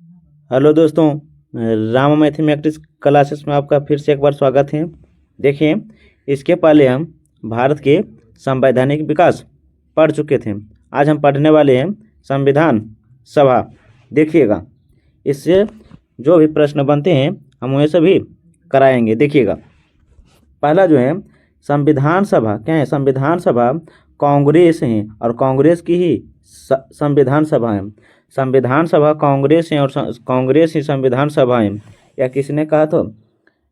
Hello दोस्तों, Rama mathematics classes में आपका फिर से एक बार स्वागत है। देखिए, इसके पहले हम भारत के संवैधानिक विकास पढ़ चुके थे। आज हम पढ़ने वाले हैं संविधान सभा। देखिएगा, इससे जो भी प्रश्न बनते हैं हम उन्हें सभी कराएंगे। देखिएगा, पहला जो है संविधान सभा क्या है। संविधान सभा कांग्रेस है और कांग्रेस की ही संविधान सभा है। संविधान सभा कांग्रेस है और कांग्रेस ही संविधान सभा है। या किसने कहा? तो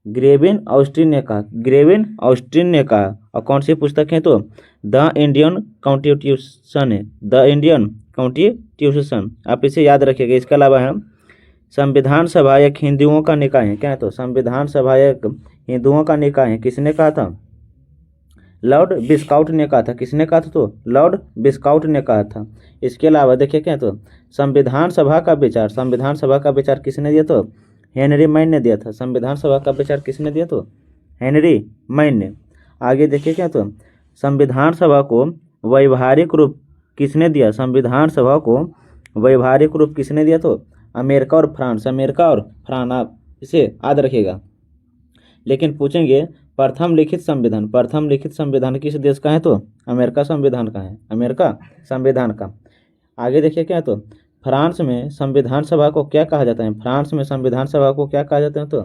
ग्रेविन ऑस्टिन ने कहा। ग्रेविन ऑस्टिन ने कहा। और कौन सी पुस्तक है? तो द इंडियन कॉन्स्टिट्यूशन है। द इंडियन कॉन्स्टिट्यूशन, आप इसे याद रखिएगा। इसके अलावा है संविधान सभा एक हिंदुओं का निकाय है। क्या है? तो संविधान सभा एक हिंदुओं का निकाय है। किसने कहा था? लॉर्ड बिस्काउट ने कहा था। किसने कहा था? तो लॉर्ड बिस्काउट ने कहा था। इसके अलावा देखिए क्या है, तो संविधान सभा का विचार, संविधान सभा का विचार किसने दिया? तो हेनरी मैन ने दिया था। संविधान सभा का विचार किसने दिया? तो हेनरी मैन ने। आगे देखिए क्या, तो संविधान सभा को वैधानिक रूप किसने दिया? संविधान सभा को वैधानिक रूप किसने दिया? तो अमेरिका और फ्रांस। अमेरिका और फ्रांस, आप इसे याद रखिएगा। लेकिन पूछेंगे प्रथम लिखित संविधान, प्रथम लिखित संविधान किस देश का है? तो अमेरिका संविधान का है। अमेरिका संविधान का। आगे देखिए क्या है, तो फ्रांस में संविधान सभा को क्या कहा जाता है? फ्रांस में संविधान सभा को क्या कहा जाता है? तो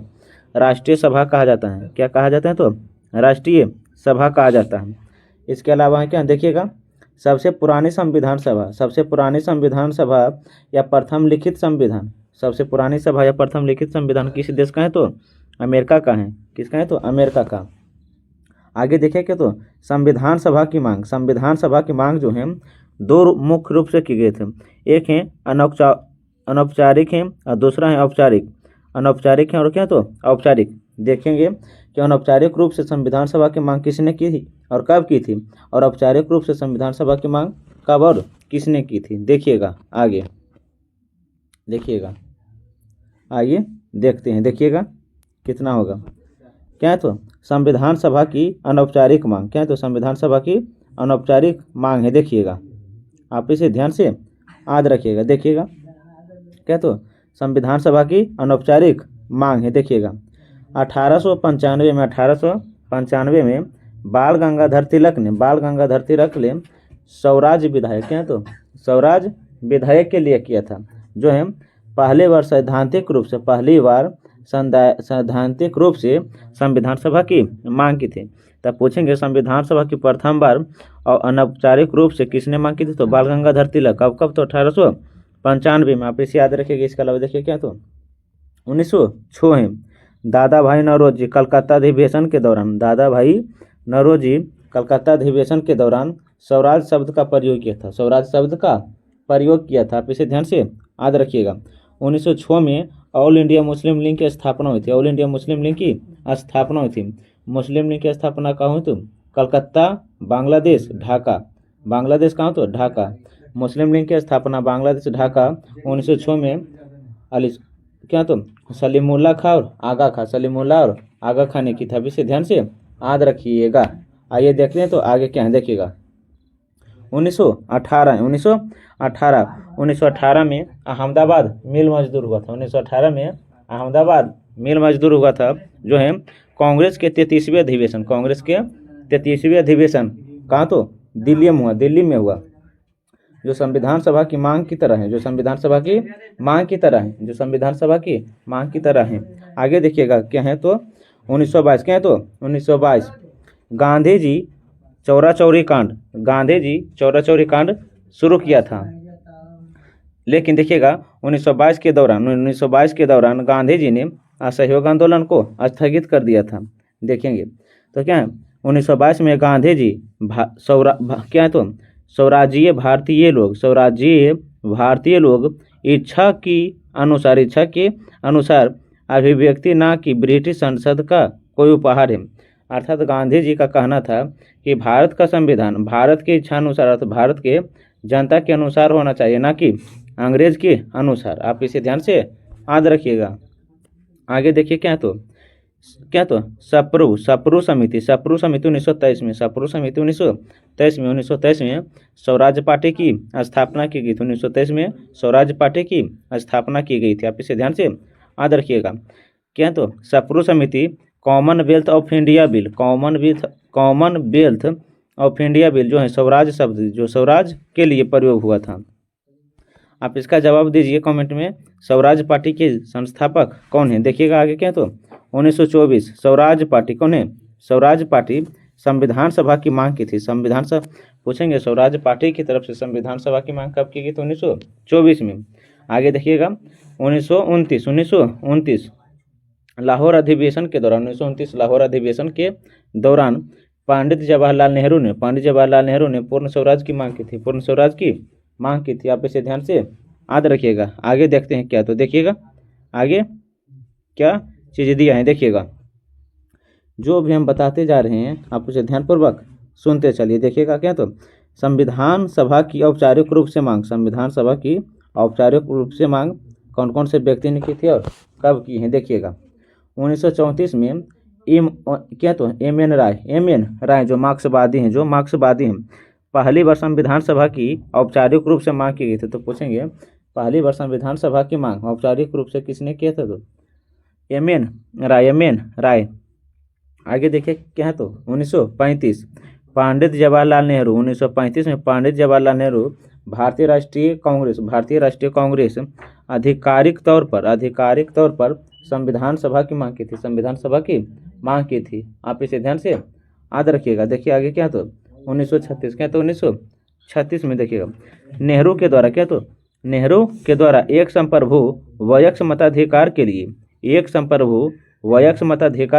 राष्ट्रीय सभा कहा जाता है। क्या कहा जाता है? तो राष्ट्रीय सभा कहा जाता है। इसके अलावा क्या देखिएगा, सबसे पुरानी संविधान सभा, सबसे पुरानी संविधान सभा या प्रथम लिखित संविधान, सबसे पुरानी सभा या प्रथम लिखित संविधान किस देश का है? तो अमेरिका का है। किसका है? तो अमेरिका का। आगे देखिए क्या, तो संविधान सभा की मांग, संविधान सभा की मांग जो है दो मुख्य रूप से की गए थे। एक है अनौपचारिक है और दूसरा है औपचारिक। अनौपचारिक है और क्या? तो औपचारिक। देखेंगे कि अनौपचारिक रूप से संविधान सभा की मांग किसने की थी और कब की थी, और औपचारिक रूप से संविधान सभा की मांग कब और किसने की थी। देखिएगा आगे, देखिएगा आइए देखते हैं। देखिएगा कितना होगा। क्या है? तो संविधान सभा की अनौपचारिक मांग। क्या है? तो संविधान सभा की अनौपचारिक मांग है। देखिएगा, आप इसे ध्यान से याद रखिएगा। देखिएगा क्या, तो संविधान सभा की अनौपचारिक मांग है। देखिएगा 1895 में बाल गंगाधर तिलक ने, बाल गंगाधर तिलक ने स्वराज विधायक, क्या है? तो स्वराज विधायक के लिए किया था। जो है पहली बार सैद्धांतिक रूप से, पहली बार सैद्धांतिक रूप से संविधान सभा की मांग की थी। तब पूछेंगे संविधान सभा की प्रथम बार और अनौपचारिक रूप से किसने मांग की थी? तो बाल गंगाधर तिलक। कब? तो 1895 में। आप इसे याद रखिएगा। इसके अलावा देखिए क्या, तो 1906 है दादा भाई नौरोजी कलकत्ता अधिवेशन के दौरान, दादा भाई नौरोजी कलकत्ता अधिवेशन के दौरान स्वराज शब्द का प्रयोग किया था। स्वराज शब्द का प्रयोग किया था। आप इसे ध्यान से याद रखिएगा। 1906 में ऑल इंडिया मुस्लिम लीग की स्थापना हुई थी। ऑल इंडिया मुस्लिम लीग की स्थापना हुई थी। मुस्लिम लीग की स्थापना कहाँ हुई? तो कलकत्ता, बांग्लादेश, ढाका। बांग्लादेश कहाँ? तो ढाका। मुस्लिम लीग की स्थापना बांग्लादेश, ढाका 1906 में अली, क्या? तो सलीमुल्लाह खां और आगा खां, सलीमुल्लाह और आगा खां ने की था। इसे ध्यान से याद रखिएगा। आइए देखते हैं तो आगे क्या है। देखिएगा 1918 1918 में अहमदाबाद मिल मजदूर हुआ था। 1918 में अहमदाबाद मिल मजदूर हुआ था। जो है कांग्रेस के 33वें अधिवेशन, कांग्रेस के 33वें अधिवेशन कहाँ? तो दिल्ली में हुआ, दिल्ली में हुआ। जो संविधान सभा की मांग की तरह है, जो संविधान सभा की मांग की तरह है, जो संविधान सभा की मांग की तरह है। आगे देखिएगा क्या है, तो 1922। क्या है? तो 1922 गांधी जी चौरा चौरी कांड, गांधी जी चौरा चौरी कांड शुरू किया था। लेकिन देखिएगा 1922 के दौरान गांधी जी ने असहयोग आंदोलन को स्थगित कर दिया था। देखेंगे तो क्या है 1922 में गांधी जी क्या है? तो स्वराज्यीय भारतीय लोग इच्छा के अनुसार अभिव्यक्ति ना कि ब्रिटिश संसद का कोई उपहार है। अर्थात गांधी जी का कहना था कि भारत का संविधान भारत की इच्छा अनुसार, अर्थात भारत के जनता के अनुसार होना चाहिए, ना कि अंग्रेज के अनुसार। आप इसे ध्यान से याद रखिएगा। आगे देखिए क्या है, तो क्या तो सप्रू समिति 1923 में, सप्रू समिति 1923 में, 1923 में स्वराज पार्टी की स्थापना की गई थी। 1923 में स्वराज पार्टी की स्थापना की गई थी। आप इसे ध्यान से याद रखिएगा। क्या तो सप्रू समिति Commonwealth of India bill, Commonwealth of India bill जो है स्वराज शब्द जो स्वराज के लिए प्रयोग हुआ था। आप इसका जवाब दीजिए कमेंट में। स्वराज पार्टी के संस्थापक कौन है? देखिएगा आगे क्या तो 1924 स्वराज पार्टी कौन है? स्वराज पार्टी संविधान सभा की मांग की थी। संविधान सभा पूछेंगे स्वराज पार्टी की तरफ से संविधान सभा की मांग कब की गई? तो 1924 में। आगे देखिएगा 1929 लाहौर अधिवेशन के दौरान, 1929 लाहौर अधिवेशन के दौरान पंडित जवाहरलाल नेहरू ने पूर्ण स्वराज की मांग की थी। पूर्ण स्वराज की मांग की थी। आप इसे ध्यान से याद रखिएगा। आगे देखते हैं क्या तो देखिएगा आगे क्या चीज़ें दिया है। देखिएगा जो भी हम बताते जा रहे हैं आप उसे ध्यानपूर्वक सुनते चलिए। देखिएगा क्या तो संविधान सभा की औपचारिक रूप से मांग, संविधान सभा की औपचारिक रूप से मांग कौन कौन से व्यक्ति ने की थी और कब की है? देखिएगा 1934 में एम एन राय जो मार्क्सवादी हैं पहली बार संविधान सभा की औपचारिक रूप से मांग की गई थी। तो पूछेंगे पहली बार संविधान सभा की मांग औपचारिक रूप से किसने किया था? तो एम एन राय। आगे देखिए क्या है तो 1935 पंडित जवाहरलाल नेहरू, 1935 में पंडित जवाहरलाल नेहरू भारतीय राष्ट्रीय कांग्रेस आधिकारिक तौर पर संविधान सभा की मांग की थी। संविधान सभा की मांग की थी। आप इसे ध्यान से याद रखिएगा। देखिए आगे क्या तो 1936 क्या तो 1936 में देखिएगा नेहरू के द्वारा एक संप्रभु वयस्क मताधिकार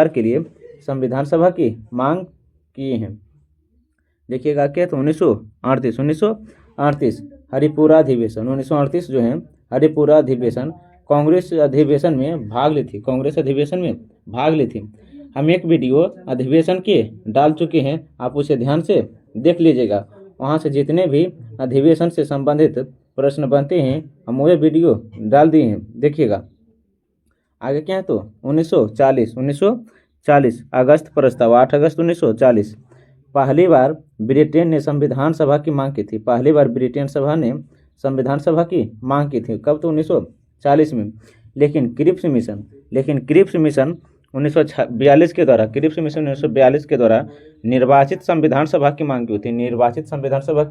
के लिए संविधान सभा की मांग की है। देखिएगा क्या तो 1938 हरिपुरा अधिवेशन, 1938 जो है हरिपुरा अधिवेशन कांग्रेस अधिवेशन में भाग ली थी। हम एक वीडियो अधिवेशन के डाल चुके हैं, आप उसे ध्यान से देख लीजिएगा। वहाँ से जितने भी अधिवेशन से संबंधित प्रश्न बनते हैं हम वो वीडियो डाल दिए हैं। देखिएगा आगे क्या है तो 1940 अगस्त प्रस्ताव 8 अगस्त 1940 पहली बार ब्रिटेन ने संविधान सभा की मांग की थी। पहली बार ब्रिटेन सभा ने संविधान सभा की मांग की थी। कब? तो 1940 में। लेकिन क्रिप्स मिशन 1942 के द्वारा निर्वाचित संविधान सभा की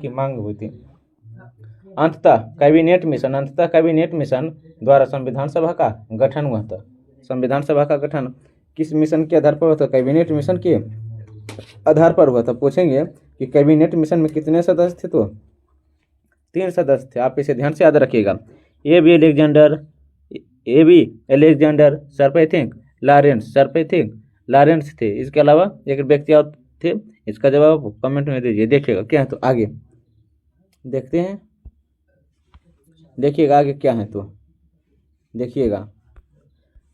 मांग हुई थी। अंततः कैबिनेट मिशन द्वारा संविधान सभा का गठन हुआ था। संविधान सभा का गठन किस मिशन के आधार पर हुआ था? कैबिनेट मिशन के आधार पर हुआ था। पूछेंगे कि कैबिनेट मिशन में कितने सदस्य थे? तो 3 सदस्य थे। आप इसे ध्यान से याद रखिएगा। ए बी एलेक्जेंडर लॉरेंस थे। इसके अलावा एक व्यक्ति और थे। इसका जवाब कमेंट में दीजिए। देखिएगा क्या है तो आगे देखते हैं। देखिएगा आगे क्या है तो देखिएगा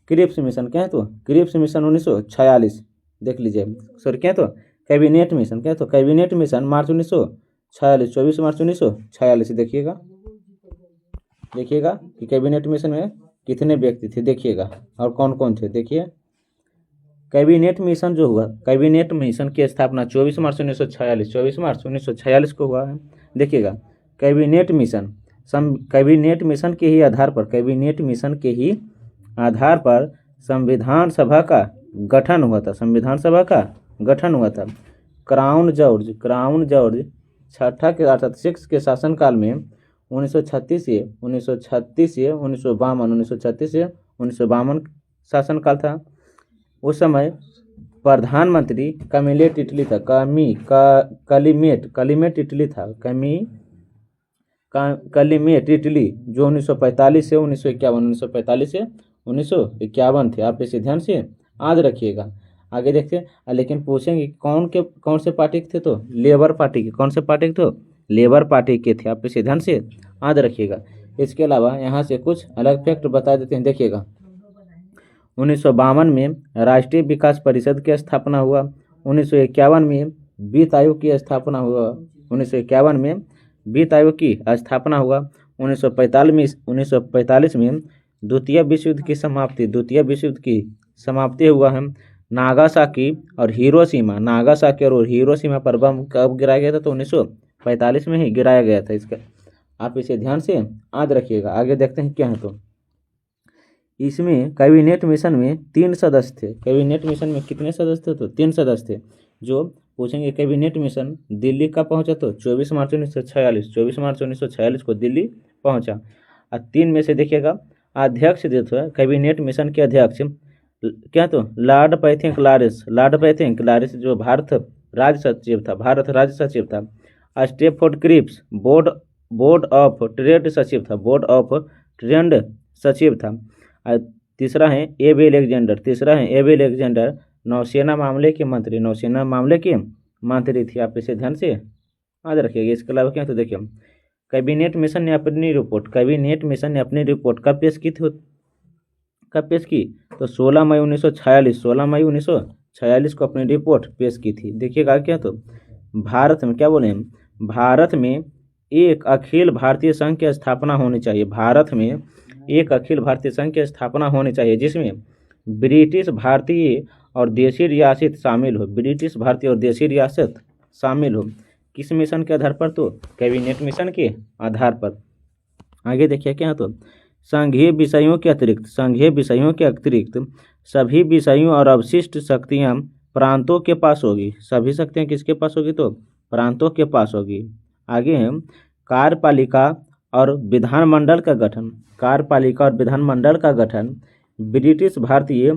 क्रिप्स मिशन क्या है तो क्रिप्स मिशन 1946 देख लीजिए। सॉरी क्या है तो कैबिनेट मिशन क्या है तो कैबिनेट मिशन मार्च 1946 24 मार्च 1946। देखिएगा कि कैबिनेट मिशन में कितने व्यक्ति थे देखिएगा और कौन कौन थे। देखिए कैबिनेट मिशन जो हुआ, कैबिनेट मिशन की स्थापना 24 मार्च 1946 को हुआ है। देखिएगा कैबिनेट मिशन के ही आधार पर संविधान सभा का गठन हुआ था। क्राउन जॉर्ज छठा के अर्थात 6 के शासनकाल में 1936 से 1952 शासनकाल था। उस समय प्रधानमंत्री कलिमेट इटली जो 1945 से 1951 थे। आप इसे ध्यान से याद रखिएगा। आगे देखते हैं। लेकिन पूछेंगे कौन से पार्टी के थे? तो लेबर पार्टी के। कौन से पार्टी के? तो लेबर पार्टी के थे। आप इसे ध्यान से याद रखिएगा। इसके अलावा यहाँ से कुछ अलग फैक्ट बता देते हैं। देखिएगा 1952 में राष्ट्रीय विकास परिषद की स्थापना हुआ। 1951 में वित्त आयोग की स्थापना हुआ। 1945 में द्वितीय विश्व युद्ध की समाप्ति हुआ है। नागासाकी और हिरोशिमा पर बम कब गिराया गया था? तो 1945 में ही गिराया गया था। इसका आप इसे ध्यान से याद रखिएगा। आगे देखते हैं क्या है। तो इसमें कैबिनेट मिशन में 3 सदस्य थे। कैबिनेट मिशन में कितने सदस्य थे? तो 3 सदस्य थे। जो पूछेंगे कैबिनेट मिशन दिल्ली कब पहुंचा? तो 24 मार्च 1946। 24 मार्च 1946 को दिल्ली पहुंचा। और 3 में से देखिएगा अध्यक्ष जो थे कैबिनेट मिशन के अध्यक्ष क्या? तो लॉर्ड पैथिंग लारिस जो भारत राज्य सचिव था। Stafford Cripps board of trade सचिव था। और तीसरा है एबी एलेक्जेंडर नौसेना मामले के मंत्री थी। आप इसे ध्यान से याद रखिएगा। इसके अलावा क्या? तो देखिए कैबिनेट मिशन ने अपनी रिपोर्ट कब पेश की थी? तो 16 मई 1946 को अपनी रिपोर्ट पेश की थी। देखिएगा क्या? तो भारत में क्या बोले हम? भारत में एक अखिल भारतीय संघ की स्थापना होनी चाहिए। जिसमें ब्रिटिश भारतीय और देशी रियासत शामिल हो। किस मिशन के आधार पर? तो कैबिनेट मिशन के आधार पर। आगे देखिए क्या? तो संघीय विषयों के अतिरिक्त सभी विषयों और अवशिष्ट शक्तियां प्रांतों के पास होगी। सभी शक्तियां किसके पास होगी? तो प्रांतों के पास होगी। आगे है कार्यपालिका और विधानमंडल का गठन ब्रिटिश भारतीय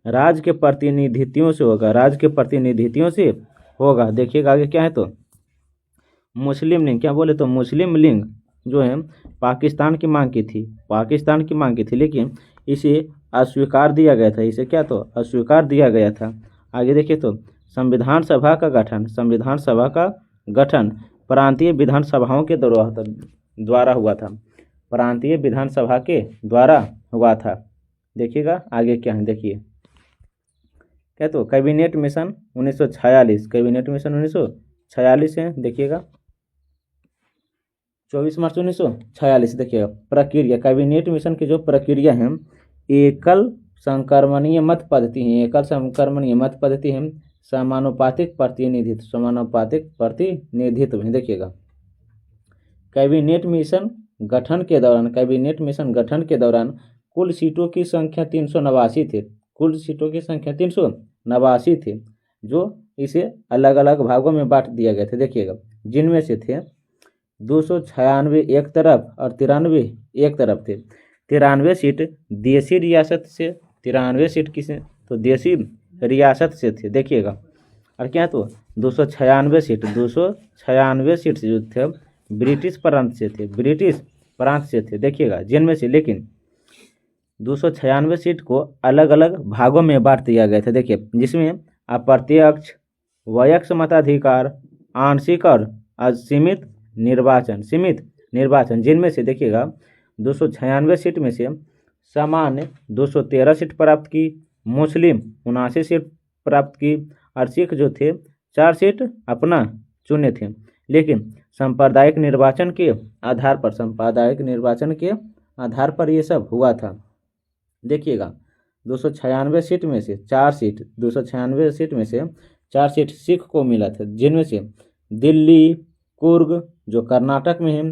राज्य के प्रतिनिधित्वों से होगा। देखिएगा आगे क्या है? तो मुस्लिम लीग क्या बोले? तो मुस्लिम लीग जो है पाकिस्तान की मांग की थी, लेकिन इसे अस्वीकार दिया गया था। इसे क्या? तो अस्वीकार दिया गया था। आगे देखिए तो संविधान सभा का गठन प्रांतीय विधानसभाओं के द्वारा हुआ था। देखिएगा आगे क्या है? देखिए क्या? तो कैबिनेट मिशन 1946 है। देखिएगा 24 मार्च 1946। देखिएगा प्रक्रिया कैबिनेट मिशन की जो प्रक्रिया है एकल संक्रमणीय मत पद्धति है। समानुपातिक प्रतिनिधित्व है। देखिएगा कैबिनेट मिशन गठन के दौरान कुल सीटों की संख्या 389 थे। जो इसे अलग अलग भागों में बांट दिया गया था। देखिएगा जिनमें से थे 296 एक तरफ और 93 एक तरफ थे। 93 सीट देशी रियासत से, 93 सीट किसे? तो देशी रियासत से थे। देखिएगा और क्या? तो 296 सीट जो थे ब्रिटिश प्रांत से थे। देखिएगा जिनमें से लेकिन 296 सीट को अलग अलग भागों में बांट दिया गया था। देखिए जिसमें अप्रत्यक्ष वयस्क मताधिकार, आंशिक और असीमित निर्वाचन जिनमें से देखिएगा 296 सीट में से सामान्य 213 सीट प्राप्त की, मुस्लिम 79 सीट प्राप्त की और सिख जो थे 4 सीट अपना चुने थे। लेकिन सांप्रदायिक निर्वाचन के आधार पर ये सब हुआ था। देखिएगा 296 सीट में से 4 सीट सिख को मिला था। जिनमें से दिल्ली, कुर्ग जो कर्नाटक में है,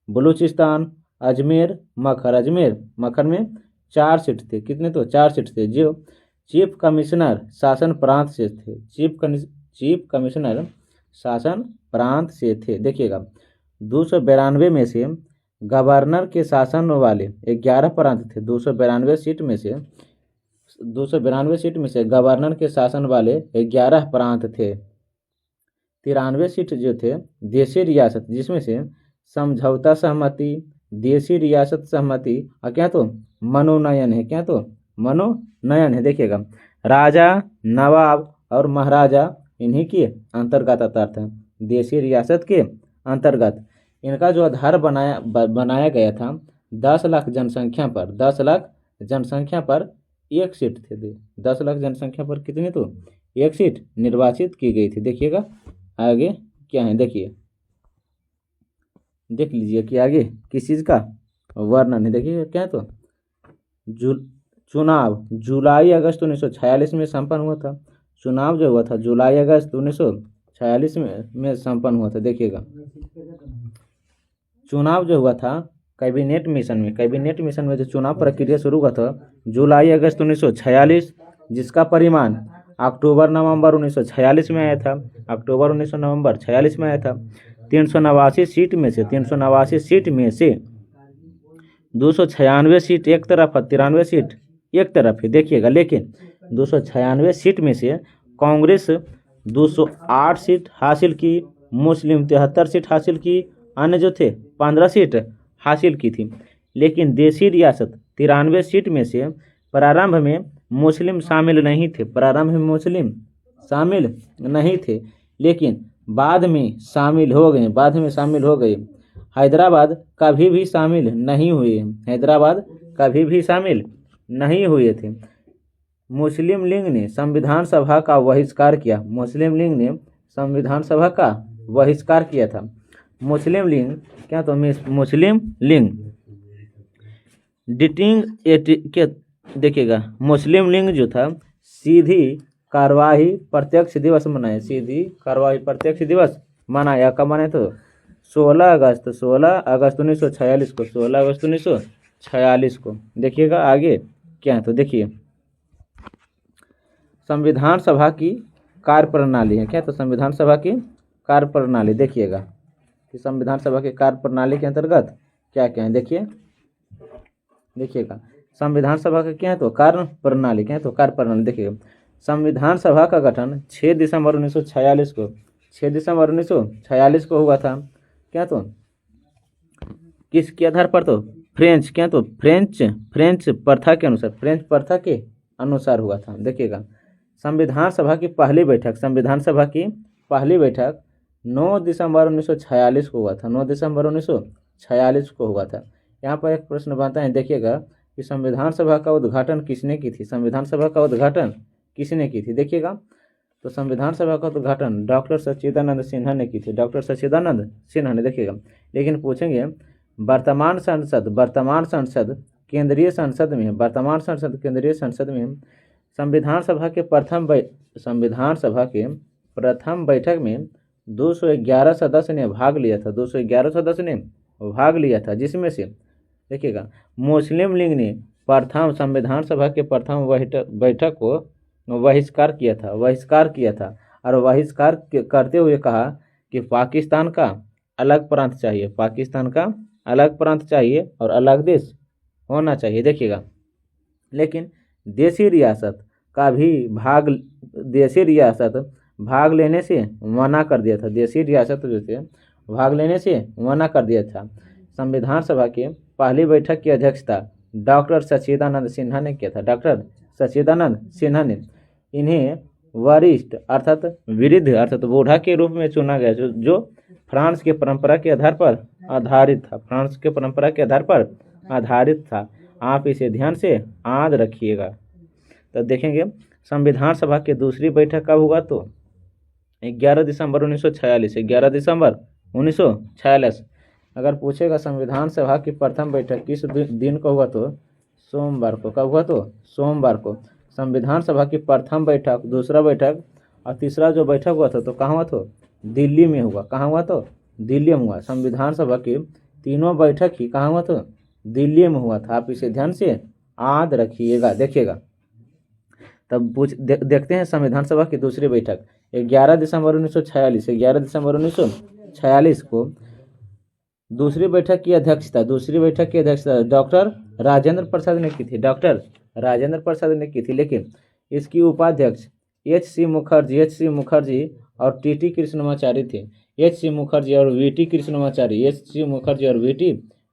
बलूचिस्तान, अजमेर, मखर में 4 सीट थे। कितने? तो 4 सीट थे। जो चीफ कमिश्नर शासन प्रांत से थे। चीफ कमिश्नर शासन प्रांत से थे। देखिएगा 292 में से गवर्नर के शासन वाले 11 प्रांत थे। 292 सीट में से गवर्नर के शासन वाले 11 प्रांत थे। 93 सीट जो थे देशी रियासत, जिसमें से समझौता सहमति, देशी रियासत सहमति और क्या? तो मनोनयन है। क्या? तो मनोनयन है। देखिएगा राजा, नवाब और महाराजा इन्हीं के अंतर्गत आता था। देशी रियासत के अंतर्गत इनका जो आधार बनाया गया था 10 लाख जनसंख्या पर एक सीट थे। 10 लाख जनसंख्या पर कितने? तो एक सीट निर्वाचित की गई थी। देखिएगा आगे क्या है? देखिए देख लीजिए कि आगे किस चीज़ का वर्णन है। देखिए क्या है? तो चुनाव जुलाई अगस्त 1946 में संपन्न हुआ था। चुनाव जो हुआ था जुलाई अगस्त 1946 में संपन्न हुआ था। देखिएगा, चुनाव जो हुआ था कैबिनेट मिशन में जो चुनाव प्रक्रिया शुरू हुआ था जुलाई अगस्त 1946, जिसका परिणाम अक्टूबर नवंबर 1946 में आया था। अक्टूबर 1946 में आया था। 389 सीट में से 296 सीट एक तरफ है, 93 सीट एक तरफ है। देखिएगा, लेकिन 296 सीट में से कांग्रेस 208 सीट हासिल की, मुस्लिम 73 सीट हासिल की, अन्य जो थे 15 सीट हासिल की थी। लेकिन देशी रियासत 93 सीट में से प्रारंभ में मुस्लिम शामिल नहीं थे, लेकिन बाद में शामिल हो गए। हैदराबाद कभी भी शामिल नहीं हुए थे। मुस्लिम लीग ने संविधान सभा का बहिष्कार किया। था। मुस्लिम लीग डिटिंग के देखिएगा, मुस्लिम लीग जो था सीधी कार्यवाही प्रत्यक्ष दिवस मनाया। कब मनाया? तो 16 अगस्त 1946 को। देखिएगा आगे क्या है, तो देखिए संविधान सभा की कार्यप्रणाली है क्या? तो संविधान सभा की कार्यप्रणाली देखिएगा कि संविधान सभा की कार्यप्रणाली के अंतर्गत क्या क्या है। देखिएगा संविधान सभा का क्या है, तो कार्यप्रणाली देखिएगा। संविधान सभा का गठन 6 दिसंबर 1946 को हुआ था। क्या? तो किसके आधार पर? तो फ्रेंच प्रथा के अनुसार हुआ था। देखिएगा संविधान सभा की पहली बैठक 9 दिसंबर 1946 को हुआ था। 9 दिसंबर 1946 को हुआ था। यहाँ पर एक प्रश्न बनता है, देखिएगा कि संविधान सभा का उद्घाटन किसने की थी? देखिएगा तो संविधान सभा का उद्घाटन डॉक्टर सच्चिदानंद सिन्हा ने की थी। देखिएगा, लेकिन पूछेंगे वर्तमान संसद केंद्रीय संसद में संविधान सभा के प्रथम बैठक में 211 सदस्य ने भाग लिया था। जिसमें से देखिएगा मुस्लिम लीग ने संविधान सभा के प्रथम बैठक को बहिष्कार किया था और बहिष्कार करते हुए कहा कि पाकिस्तान का अलग प्रांत चाहिए और अलग देश होना चाहिए। देखिएगा, लेकिन देशी रियासत भाग लेने से मना कर दिया था। संविधान सभा के पहली बैठक की अध्यक्षता डॉक्टर सच्चिदानंद सिन्हा ने किया था। ने इन्हें वरिष्ठ अर्थात बूढ़ा के रूप में चुना गया, जो फ्रांस के परंपरा के आधार पर आधारित था। आप इसे ध्यान से याद रखिएगा। तो देखेंगे संविधान सभा की दूसरी बैठक कब हुआ? तो 11 दिसंबर 1946। अगर पूछेगा संविधान सभा की प्रथम बैठक किस दिन को हुआ? तो सोमवार को। कब हुआ? तो सोमवार को। संविधान सभा की प्रथम बैठक, दूसरा बैठक और तीसरा जो बैठक हुआ था तो कहाँ हुआ? तो दिल्ली में हुआ। कहाँ हुआ? तो दिल्ली में हुआ। संविधान सभा की तीनों बैठक ही कहाँ हुआ? तो दिल्ली में हुआ था। आप इसे ध्यान से याद रखिएगा। देखिएगा तब देखते हैं संविधान सभा की दूसरी बैठक 11 दिसंबर 1946 को। दूसरी बैठक की अध्यक्षता डॉक्टर राजेंद्र प्रसाद ने की थी। लेकिन इसकी उपाध्यक्ष एच.सी. मुखर्जी और टी.टी. कृष्णमाचारी थे। एच.सी. मुखर्जी और वी.टी.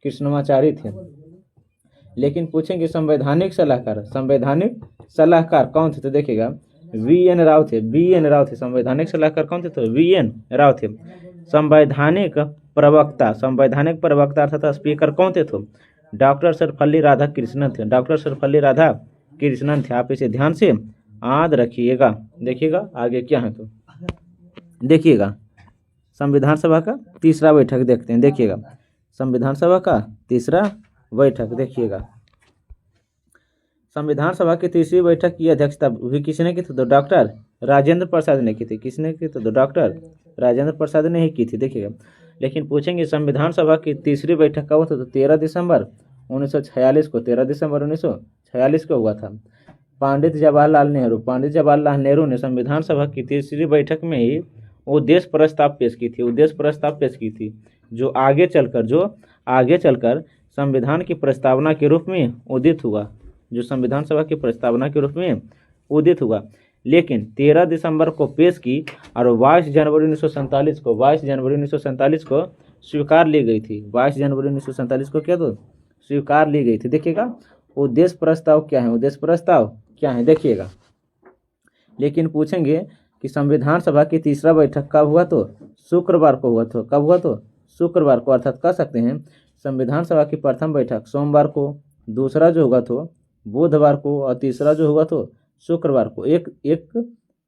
कृष्णमाचारी थे। लेकिन पूछेंगे संवैधानिक सलाहकार कौन थे? तो देखिएगा वी.एन. राव थे। संवैधानिक सलाहकार कौन थे? तो वी.एन. राव थे। संवैधानिक प्रवक्ता अर्थात स्पीकर कौन थे? तो डॉक्टर सर्वपल्ली राधाकृष्णन थे। आप इसे ध्यान से याद रखिएगा। देखिएगा आगे क्या है, तो देखिएगा संविधान सभा का तीसरा बैठक देखते हैं। देखिएगा संविधान सभा का तीसरा बैठक देखिएगा। संविधान सभा की तीसरी बैठक की अध्यक्षता भी किसने की थी? तो डॉक्टर राजेंद्र प्रसाद ने की थी। किसने की? तो डॉक्टर राजेंद्र प्रसाद ने ही की थी, देखिएगा। लेकिन पूछेंगे संविधान सभा की तीसरी बैठक कब हुआ था? तो 13 दिसंबर 1946 को, 13 दिसंबर 1946 को हुआ था। पंडित जवाहरलाल नेहरू ने संविधान सभा की तीसरी बैठक में ही उद्देश्य प्रस्ताव पेश की थी, जो आगे चलकर संविधान की प्रस्तावना के रूप में उदित हुआ, लेकिन 13 दिसंबर को पेश की और 22 जनवरी 1947 को स्वीकार ली गई थी। 22 जनवरी 1947 को क्या? तो स्वीकार ली गई थी। देखिएगा उद्देश्य प्रस्ताव क्या है, देखिएगा। लेकिन पूछेंगे कि संविधान सभा की तीसरा बैठक कब हुआ? तो शुक्रवार को हुआ। तो कब हुआ? तो शुक्रवार को, अर्थात कह सकते हैं संविधान सभा की प्रथम बैठक सोमवार को, दूसरा जो होगा तो बुधवार को, और तीसरा जो होगा तो शुक्रवार को। एक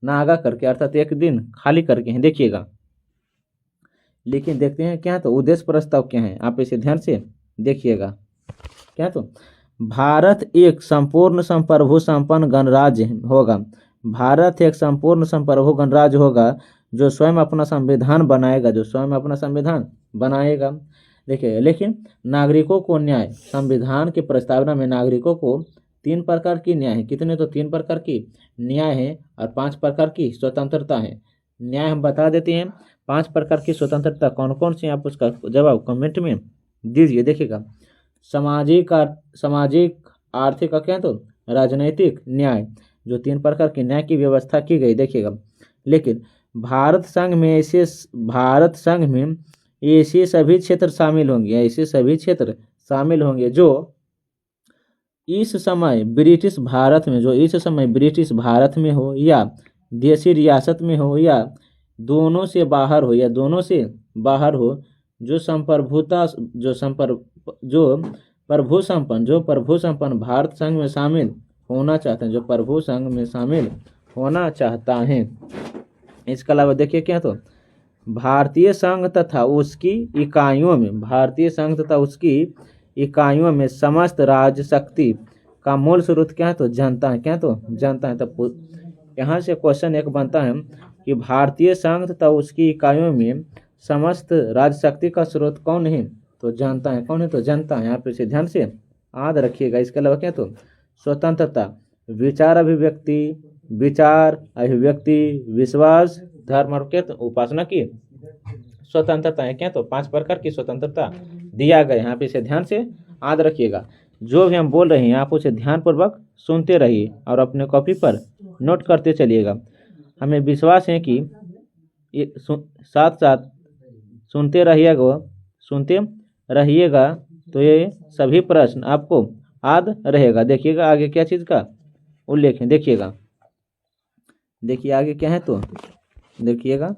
नागा करके, अर्थात एक दिन खाली करके हैं, देखिएगा। लेकिन देखते हैं क्या? तो उद्देश्य प्रस्ताव क्या है, आप इसे ध्यान से देखिएगा। क्या? तो भारत एक संपूर्ण संप्रभु संपन्न गणराज्य होगा। भारत एक संपूर्ण संप्रभु गणराज्य होगा जो स्वयं अपना संविधान बनाएगा, देखिए। लेकिन नागरिकों को न्याय, संविधान की प्रस्तावना में नागरिकों को 3 प्रकार की न्याय है। कितने? तो 3 प्रकार की न्याय है और 5 प्रकार की स्वतंत्रता है। न्याय हम बता देते हैं, 5 प्रकार की स्वतंत्रता कौन कौन सी, आप उसका जवाब कमेंट में दीजिए, देखिएगा। सामाजिक, आर्थिक और क्या? तो राजनैतिक न्याय, जो 3 प्रकार के न्याय की व्यवस्था की गई, देखिएगा। लेकिन भारत संघ में ऐसे सभी क्षेत्र शामिल होंगे जो इस समय ब्रिटिश भारत में हो या देशी रियासत में हो या दोनों से बाहर हो, जो प्रभु संपन्न भारत संघ में शामिल होना चाहता है, इसके अलावा देखिए क्या? तो भारतीय संघ तथा उसकी इकाइयों में समस्त राज्य शक्ति का मूल स्रोत क्या है? तो जनता है। क्या? तो जनता है। तब यहाँ से क्वेश्चन एक बनता है कि भारतीय संघ तथा उसकी इकाइयों में समस्त राज्य शक्ति का स्रोत कौन है? तो जनता है। कौन है? तो जनता है। यहाँ पे इसे ध्यान से याद रखिएगा। इसके अलावा क्या? तो स्वतंत्रता, विचार अभिव्यक्ति, विश्वास, धर्म और क्या? तो उपासना की स्वतंत्रता है। क्या? तो 5 प्रकार की स्वतंत्रता दिया गया। यहाँ पे इसे ध्यान से याद रखिएगा। जो भी हम बोल रहे हैं आप उसे ध्यानपूर्वक सुनते रहिए और अपने कॉपी पर नोट करते चलिएगा। हमें विश्वास है कि साथ साथ सुनते रहिएगा तो ये सभी प्रश्न आपको याद रहेगा। देखिएगा आगे क्या चीज़ का उल्लेख है, देखिएगा। देखिए आगे क्या है, तो देखिएगा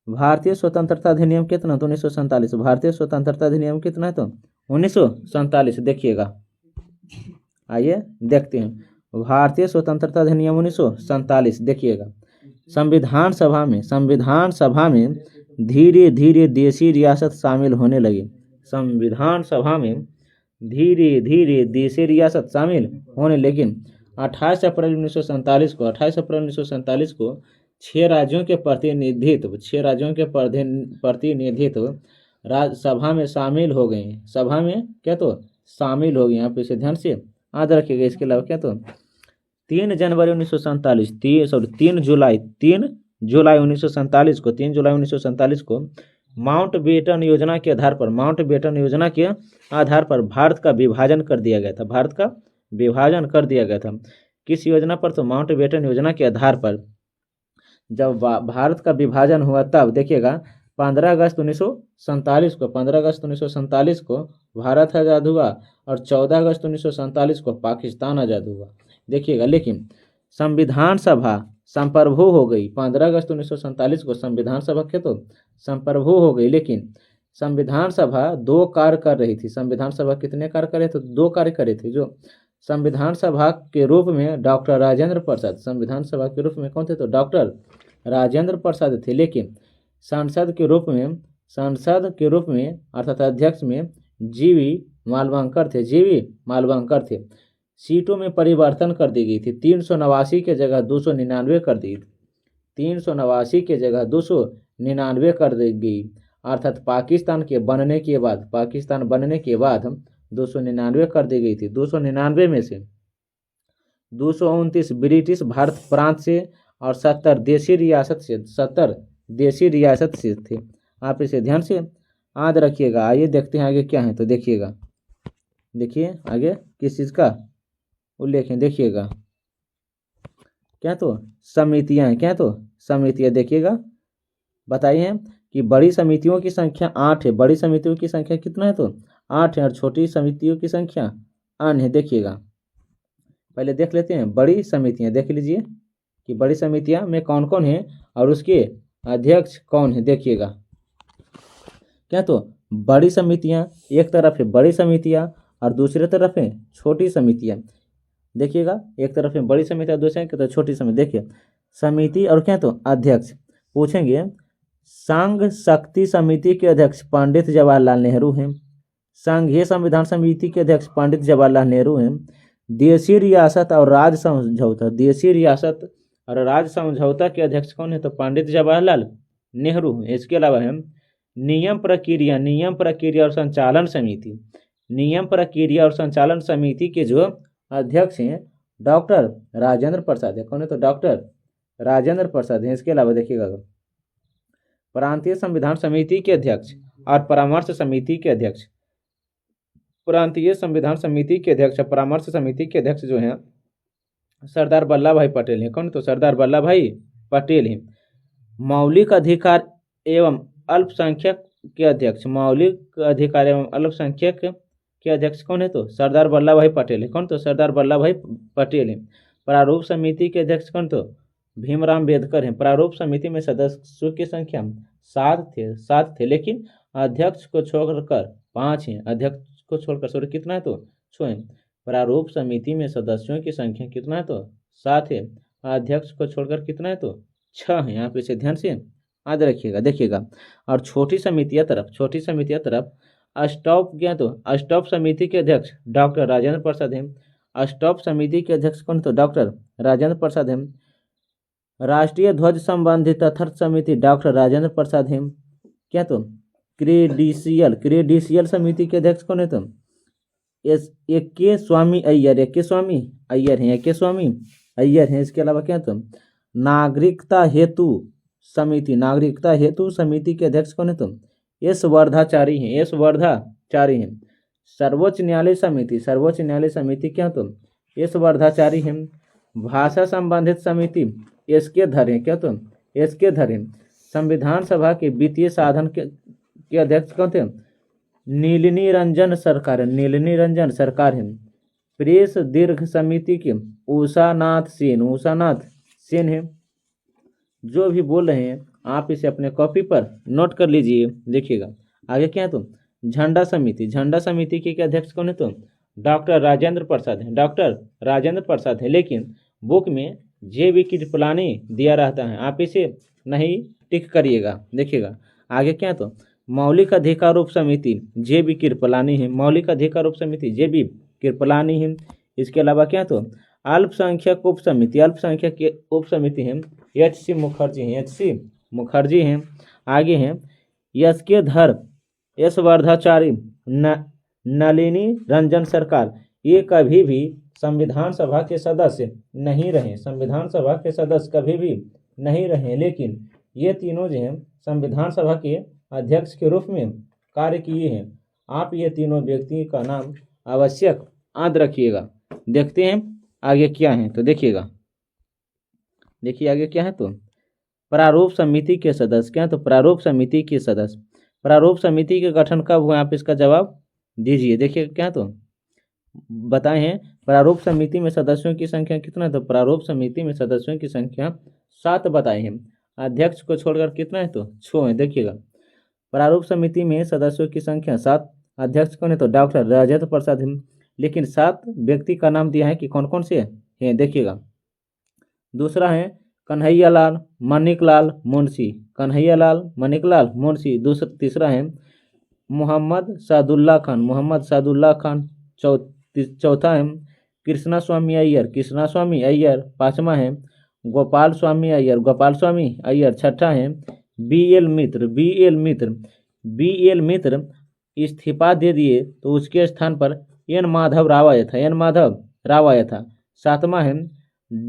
भारतीय स्वतंत्रता अधिनियम कितना? तो 1947। भारतीय स्वतंत्रता अधिनियम कितना है? तो 1947। देखिएगा, आइए देखते हैं भारतीय स्वतंत्रता अधिनियम 1947। देखिएगा संविधान सभा में धीरे धीरे देशी रियासत शामिल होने लगी। संविधान सभा में धीरे धीरे देशी रियासत शामिल होने, लेकिन 28 अप्रैल 1947 को 6 राज्यों के प्रतिनिधित्व राज्यसभा में शामिल हो गए। सभा में क्या? तो शामिल हो गए। यहाँ पे इसे ध्यान से याद रखिएगा। इसके अलावा क्या? तो 3 जुलाई 1947 को माउंटबेटन योजना के आधार पर भारत का विभाजन कर दिया गया था। किस योजना पर? तो माउंटबेटन योजना के आधार पर जब भारत का विभाजन हुआ तब देखिएगा 15 अगस्त 1947 को भारत आज़ाद हुआ और 14 अगस्त 1947 को पाकिस्तान आज़ाद हुआ। देखिएगा, लेकिन संविधान सभा संप्रभु हो गई। 15 अगस्त 1947 को संविधान सभा के तो संप्रभु हो गई, लेकिन संविधान सभा 2 कार्य कर रही थी। संविधान सभा कितने कार्य करे? तो 2 कार्य करे थे। जो संविधान सभा के रूप में डॉक्टर राजेंद्र प्रसाद, संविधान सभा के रूप में कौन थे? तो डॉक्टर राजेंद्र प्रसाद थे। लेकिन सांसद के रूप में अर्थात अध्यक्ष में जीवी मालवंकर थे। सीटों में परिवर्तन कर दी गई थी। 389 के जगह 299 कर दी। 389 की जगह 299 कर दी गई, अर्थात पाकिस्तान बनने के बाद 299 कर दी गई थी। 299 में से 229 ब्रिटिश भारत प्रांत से और 70 देशी रियासत से थे। आप इसे ध्यान से याद रखिएगा। आइए देखते हैं आगे क्या है, तो देखिएगा, देखिए आगे किस चीज़ का उल्लेख है, देखिएगा। क्या तो समितियां हैं, क्या तो समितियां, देखिएगा। बताइए कि बड़ी समितियों की संख्या 8 है। बड़ी समितियों की संख्या कितना है, तो 8 है, और छोटी समितियों की संख्या अन्य है। देखिएगा, पहले देख लेते हैं बड़ी समितियां। देख लीजिए कि बड़ी समितियां में कौन कौन है और उसके अध्यक्ष कौन है। देखिएगा, क्या तो बड़ी समितियां, एक तरफ है बड़ी समितियां और दूसरी तरफ है छोटी समितियां। देखिएगा, एक तरफ है बड़ी समिति और दूसरे तरफ छोटी समिति। देखिए, समिति और क्या तो अध्यक्ष पूछेंगे। संघ शक्ति समिति के अध्यक्ष पंडित जवाहरलाल नेहरू हैं। संघीय संविधान समिति के अध्यक्ष पंडित जवाहरलाल नेहरू हैं। देशी रियासत और राज्य समझौता के अध्यक्ष कौन है, तो पंडित जवाहरलाल नेहरू हैं। इसके अलावा है नियम प्रक्रिया और संचालन समिति के जो अध्यक्ष हैं डॉक्टर राजेंद्र प्रसाद है। कौन है, तो डॉक्टर राजेंद्र प्रसाद हैं। इसके अलावा देखिएगा, प्रांतीय संविधान समिति के अध्यक्ष और परामर्श समिति के अध्यक्ष, प्रांतीय संविधान समिति के अध्यक्ष और परामर्श समिति के अध्यक्ष जो हैं सरदार वल्लभ भाई पटेल हैं। कौन, तो सरदार वल्लभ भाई पटेल हैं। मौलिक अधिकार एवं अल्पसंख्यक के अध्यक्ष, के अध्यक्ष कौन है, तो सरदार वल्लभ भाई पटेल है। कौन, तो सरदार वल्लभ भाई पटेल है। प्रारूप समिति के अध्यक्ष कौन, तो भीमराव अम्बेडकर हैं। प्रारूप समिति में सदस्यों की संख्या 7 थे, लेकिन अध्यक्ष को छोड़कर 5 हैं। अध्यक्ष को छोड़कर सॉरी कितना है, तो 6 है। प्रारूप समिति में सदस्यों की संख्या कितना है, तो 7 है। अध्यक्ष को छोड़कर कितना है, तो 6 है। यहाँ पे इसे ध्यान से याद रखिएगा। देखिएगा, और छोटी समितियां तरफ अष्टॉप समिति के अध्यक्ष डॉक्टर राजेंद्र प्रसाद हैं। अष्टॉप समिति के अध्यक्ष कौन, तो डॉक्टर राजेंद्र प्रसाद हैं। राष्ट्रीय ध्वज संबंधी तथ्य समिति डॉक्टर राजेंद्र प्रसाद हैं। क्या, तो क्रेडिशियल समिति के अध्यक्ष कौन है, तो के स्वामी अय्यर हैं। इसके अलावा क्या, तो नागरिकता हेतु समिति के अध्यक्ष कौन है, तो एस वर्धाचारी हैं। सर्वोच्च न्यायालय समिति क्या, तो एस वर्धाचारी हैं। भाषा संबंधित समिति एसके धर हैं। क्या, तो एसके धर हैं। संविधान सभा के वित्तीय साधन के अध्यक्ष कौन थे, नीलनी रंजन सरकार हैं। प्रेस दीर्घ समिति के उषानाथ सेन है। जो भी बोल रहे हैं आप इसे अपने कॉपी पर नोट कर लीजिए। देखिएगा, आगे क्या है, तो झंडा समिति के अध्यक्ष कौन है, तो डॉक्टर राजेंद्र प्रसाद है। लेकिन बुक में JB कृपलानी दिया रहता है, आप इसे नहीं टिक करिएगा। देखिएगा, आगे क्या है, तो मौलिक अधिकार उप समिति JB कृपलानी है। इसके अलावा क्या, तो अल्पसंख्यक उप समिति हैं HC मुखर्जी हैं। आगे हैं एसके धर, एस वर्धाचारी, नलिनी रंजन सरकार। ये कभी भी संविधान सभा के सदस्य नहीं रहे, लेकिन ये तीनों जो हैं संविधान सभा के अध्यक्ष के रूप में कार्य किए हैं। आप ये तीनों व्यक्ति का नाम आवश्यक याद रखिएगा। देखते हैं आगे क्या है, तो देखिए आगे क्या है, तो प्रारूप समिति के सदस्य। क्या, तो प्रारूप समिति के गठन कब हुआ, आप इसका जवाब दीजिए। देखिए, क्या, तो बताए हैं प्रारूप समिति में सदस्यों की संख्या कितना, तो प्रारूप समिति में सदस्यों की संख्या 7 बताए हैं। अध्यक्ष को छोड़कर कितना है, तो 6 है। देखिएगा, प्रारूप समिति में सदस्यों की संख्या 7, अध्यक्ष कौन है, तो डॉक्टर राजेंद्र प्रसाद हैं। लेकिन 7 व्यक्ति का नाम दिया है कि कौन कौन से हैं। देखिएगा, दूसरा है कन्हैयालाल मणिकलाल मुंशी। तीसरा है मोहम्मद सादुल्ला खान। चौथा है कृष्णा स्वामी अय्यर। 5वां है गोपाल स्वामी अय्यर, गोपाल स्वामी अय्यर। छठा है बी.एल. मित्र, बी.एल. मित्र, बी.एल. मित्र इस्तीफा दे दिए तो उसके स्थान पर एन. माधव राव आया था, एन. माधव राव आया था। सातवां है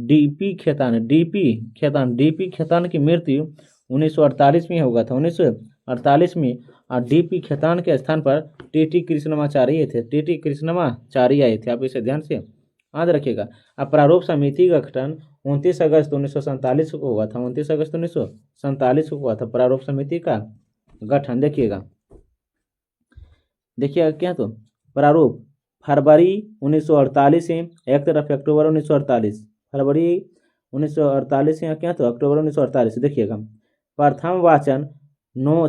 D P. Khaitan, D P. Khaitan, D P. Khaitan की मृत्यु 1948 में होगा था, 1948 में। और डी.पी. खेतान के स्थान पर टी.टी. कृष्णमाचार्य थे, टी.टी. कृष्णमाचार्य आए थे। आप इसे ध्यान से याद रखिएगा। अब प्रारूप समिति का गठन 29 अगस्त 1947 को हुआ था, 29 अगस्त 1947 को हुआ था प्रारूप समिति का गठन। देखिएगा क्या तो प्रारूप फरवरी 1948 से एक तरफ अक्टूबर 1948, फरवरी 1948 से क्या तो अक्टूबर 1948। देखिएगा प्रथम वाचन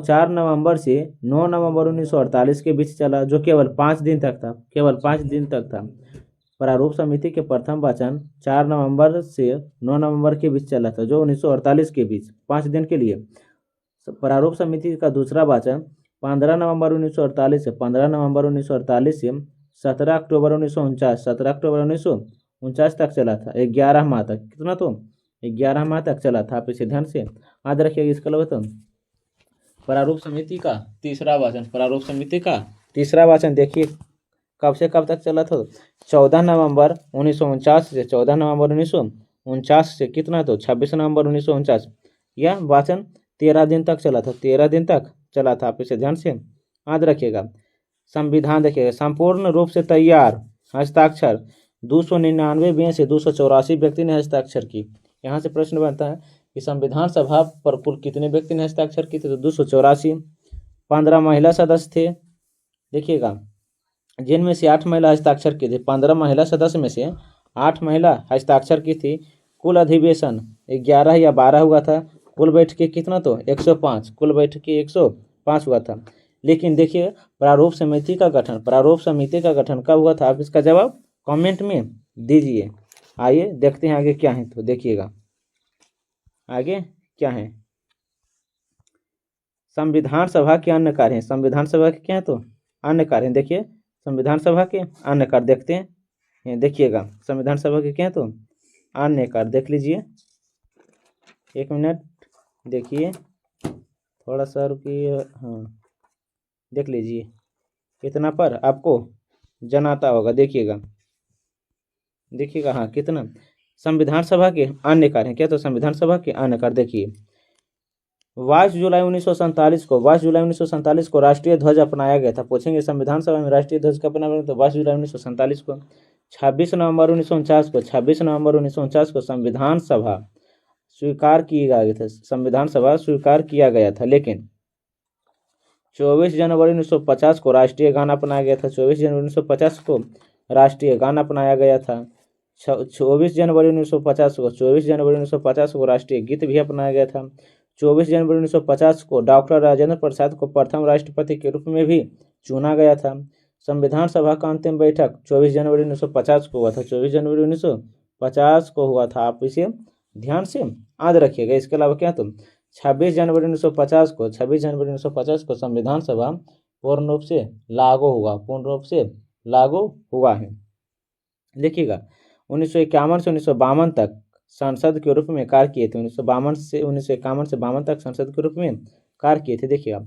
4 नवंबर से 9 नवंबर 1948 के बीच चला, जो केवल 5 दिन तक था, केवल 5 दिन तक था। प्रारूप समिति के प्रथम वाचन 4 नवंबर से 9 नवंबर के बीच चला था, जो 1948 के बीच 5 दिन के लिए। प्रारूप समिति का दूसरा वाचन 15 नवंबर 1948 से 15 नवंबर 1948 से 17 अक्टूबर 1949, 17 अक्टूबर 1949 तक चला था, 11 माह तक। कितना तो 11 माह तक चला था। आप इसे ध्यान से याद रखिएगा। इसका मतलब प्रारूप समिति का तीसरा वाचन, प्रारूप समिति का तीसरा वाचन देखिए कब से कब तक चला था, 14 नवंबर 1949 से 14 नवंबर 1949 से कितना तो 26 नवंबर 1949। यह वाचन 13 दिन तक चला था, 13 दिन तक चला था। आप इसे ध्यान से याद रखिएगा। संविधान देखिएगा संपूर्ण रूप से तैयार, हस्ताक्षर 299 में से 284 व्यक्ति ने हस्ताक्षर की। यहाँ से प्रश्न बनता है कि संविधान सभा पर कुल कितने व्यक्ति ने हस्ताक्षर किए थे, तो 284। 15 महिला सदस्य थे। देखिएगा जिनमें से 8 महिला हस्ताक्षर की थी, 15 महिला सदस्य में से 8 महिला हस्ताक्षर की थी। कुल अधिवेशन 11 या 12 हुआ था। कुल बैठकें कितना तो 105, कुल बैठकें 105 हुआ था। लेकिन देखिए प्रारूप समिति का गठन, प्रारूप समिति का गठन कब हुआ था, आप इसका जवाब कमेंट में दीजिए। आइए देखते हैं आगे क्या है। तो देखिएगा आगे क्या है। संविधान सभा के अन्य कार्य हैं, संविधान सभा के क्या है तो अन्य कार्य हैं। देखिए संविधान सभा के अन्य कार्य देखते हैं। देखिएगा संविधान सभा के क्या है तो अन्य कार्य देख लीजिए। 1 मिनट देखिए, थोड़ा सा रुकिए। हाँ देख लीजिए, इतना पर आपको जनाता होगा। देखिएगा हाँ कितना संविधान सभा के अन्य कार्य हैं। क्या तो संविधान सभा के अन्य कार्य देखिए 22 जुलाई 1947 को, 22 जुलाई 1947 को राष्ट्रीय ध्वज अपनाया गया था। पूछेंगे संविधान सभा में राष्ट्रीय ध्वज कब अपनाया गया, तो 22 जुलाई 1947 को। 26 नवंबर 1949 को, 26 नवंबर 1949 को संविधान सभा स्वीकार किया गया था, संविधान सभा स्वीकार किया गया था। लेकिन 24 जनवरी 1950 को राष्ट्रीय गान अपनाया गया था, 24 जनवरी 1950 को राष्ट्रीय गान अपनाया गया था। 24 जनवरी 1950 को, 24 जनवरी 1950 को राष्ट्रीय गीत भी अपनाया गया था। 24 जनवरी 1950 को डॉक्टर राजेंद्र प्रसाद को प्रथम राष्ट्रपति के रूप में भी चुना गया था। संविधान सभा का अंतिम बैठक 24 जनवरी 1950 को हुआ था, 24 जनवरी 1950 को हुआ था। आप इसे ध्यान से याद रखिएगा। इसके अलावा क्या तो 26 जनवरी 1950 को, 26 जनवरी 1950 को संविधान सभा पूर्ण रूप से लागू हुआ, पूर्ण रूप से लागू हुआ है। देखिएगा 1951 से 1952 तक सांसद के रूप में कार्य किए थे, 1951 से 1952 तक सांसद के रूप में कार्य किए थे। देखिएगा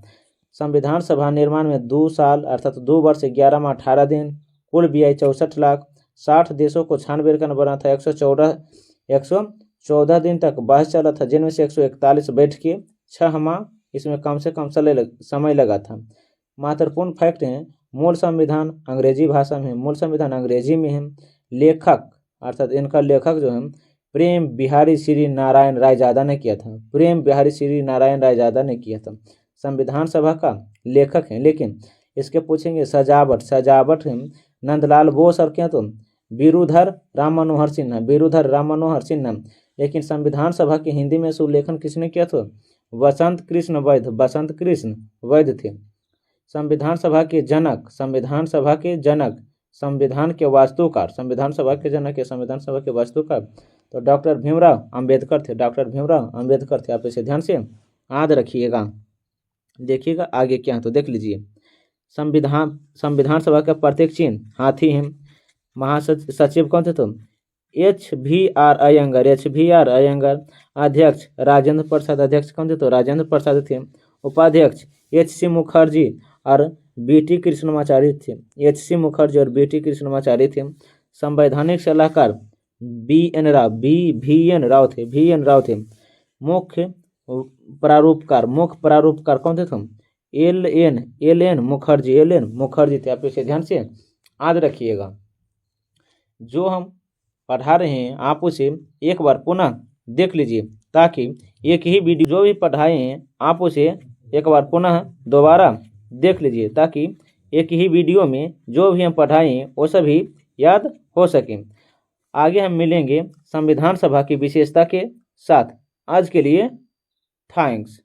संविधान सभा निर्माण में 2 साल अर्थात 2 वर्ष 11 माह 18 दिन, कुल व्यय 64 लाख, 60 देशों को छानबीन करना बना था, 114 दिन तक बहस चला था, जिनमें से 141 बैठकें, 6 माह इसमें कम से कम समय लगा था। महत्वपूर्ण फैक्ट हैं, मूल संविधान अंग्रेजी भाषा में है, मूल संविधान अंग्रेजी में है। लेखक अर्थात इनका लेखक जो है प्रेम बिहारी श्री नारायण रायजादा ने किया था, प्रेम बिहारी श्री नारायण रायजादा ने किया था, संविधान सभा का लेखक हैं। लेकिन इसके पूछेंगे सजावट है नंदलाल बोस और क्या तो बीरूधर राम मनोहर सिन्हा, बीरूधर राम मनोहर सिन्हा। लेकिन संविधान सभा के हिंदी में उल्लेखन किसने किया था, वसंत कृष्ण वैद्य, वसंत कृष्ण वैद्य थे। संविधान सभा के जनक, संविधान सभा के जनक, संविधान के वास्तुकार, संविधान सभा के जनक है, संविधान सभा के वास्तुकार तो डॉक्टर भीमराव अंबेडकर थे, डॉक्टर भीमराव अंबेडकर थे। आप इसे ध्यान से याद रखिएगा। देखिएगा आगे क्या है तो देख लीजिए। संविधान सभा का प्रत्येक चिन्ह हाथी है। महासचिव कौन थे तो HVR अयंगर, HVR अयंगर। अध्यक्ष राजेंद्र प्रसाद, अध्यक्ष कौन थे? तो राजेंद्र प्रसाद थे। उपाध्यक्ष HC मुखर्जी और BT कृष्णमाचारी थे। HC मुखर्जी और BT कृष्णमाचारी थे। संवैधानिक सलाहकार VN राव थे। मुख्य प्रारूपकार कौन थे? तुम LN मुखर्जी थे। आप इसे ध्यान से याद रखिएगा। जो हम पढ़ा रहे हैं आप उसे एक बार पुनः देख लीजिए, ताकि एक ही वीडियो जो भी पढ़ाए हैं आप उसे एक बार पुनः दोबारा देख लीजिए, ताकि एक ही वीडियो में जो भी हम पढ़ाए हैं वो सभी याद हो सके। आगे हम मिलेंगे संविधान सभा की विशेषता के साथ। आज के लिए थैंक्स।